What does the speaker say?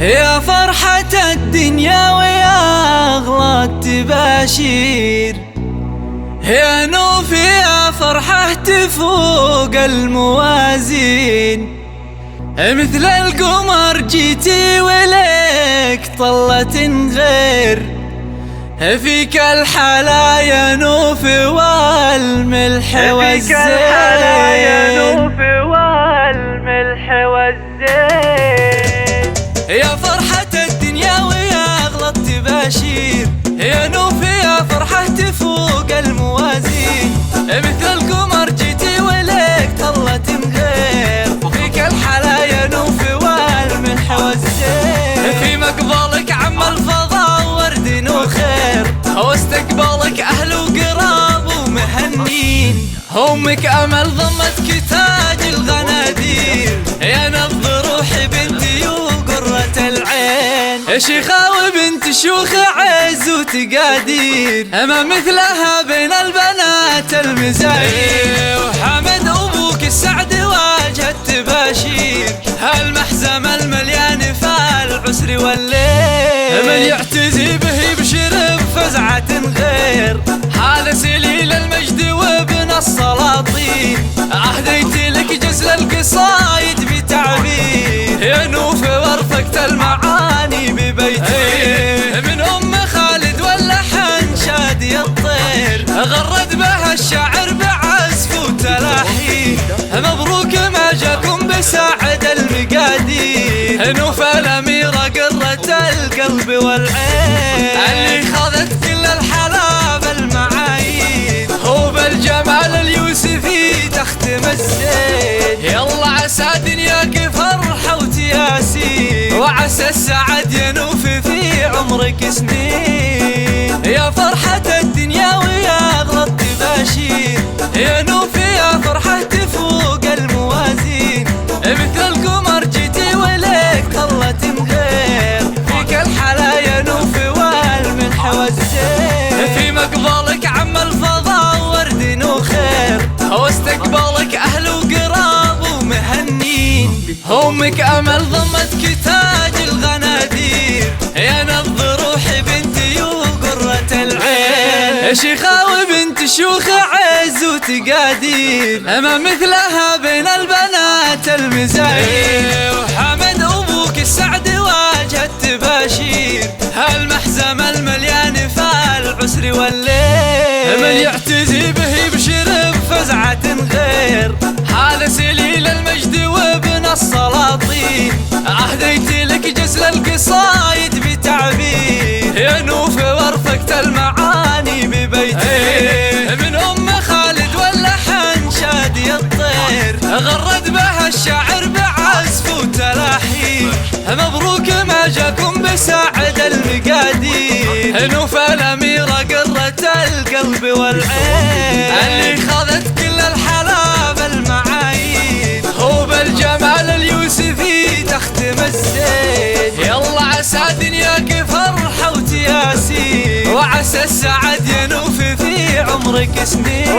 يا فرحة الدنيا ويا أغلى التباشير، يا نوف يا فرحة تفوق الموازين. مثل القمر جيتي ولك طلة غير، فيك الحلا يا نوف والملح والزين. يا فرحة الدنيا ويا أغلى التباشير، يا نوف يا فرحة تفوق الموازين. مثل القمر جيتي ولك طلة غير، فيك الحلا يا نوف والملح والزين. في مقبلك عم الفضاء ورد وخير، واستقبالك أهل وقراب ومهنين. أمك أمل ضمتك تاج الغنادير، يا نبض روحي بنتي وقرة العين. شيخة وبنت شيوخ عز وتقادير، ما مثلها بين البنات المزايين. وحمد أبوك السعد واجه التباشير، هالمحزم المليان فالعسر والليل. من يعتزي به يبشر بفزعة غير، هذا سليل المجد وابن السلاطين. أهديت لك جزل القصايد بتعبير، يا نوف وارفقت المعاني ببيتين. من أم خالد واللحن شادي الطير، غرد بها الشاعر بعزف وتلاحين. مبروك ما جاكم بساعد المقادير، نوف الأميرة قرة القلب والعين. اللي خذت كل الحلا بالمعايين، هو بالجمال اليوسفي تختم الزين. يلا عسى دنياك فرحة وتياسين، وعسى السعد ينوف في عمرك سنين. يا فرحة الدنيا ويا أغلى التباشير، يا نوف يا فرحة تفوق الموازين. مثل القمر جيتي ولك طلة غير، فيك الحلا يا نوف والملح والزين. في مقبلك عم الفضاء ورد وخير، واستقبالك أهل وقراب ومهنين. أمك أمل ضمتك تاج الغنادير، يا نبض روحي بنتي وقرة العين. شيخة وبنت شيوخ عز وتقادير، ما مثلها بين البنات المزايين. وحمد أبوك السعد واجه التباشير، هالمحزم المليان فالعسر والليل. من يعتزي به يبشر بفزعة غير، هذا سليل المجد وابن السلاطين. أهديت لك جزل القصايد بتعبير، يا نوف وارفقت المعاني ببيتين. من أم خالد واللحن شادي الطير، غرد بها الشاعر بعزف وتلاحين. مبروك ما جاكم بساعد المقادير، نوف الأميرة قرة القلب والعين. اللي خذت كل الحلا بالمعايين، هو بالجمال اليوسفي تختم الزين. يلا عسى دنياك فرحة وتياسين، وعسى السعد ينوف في عمرك سنين.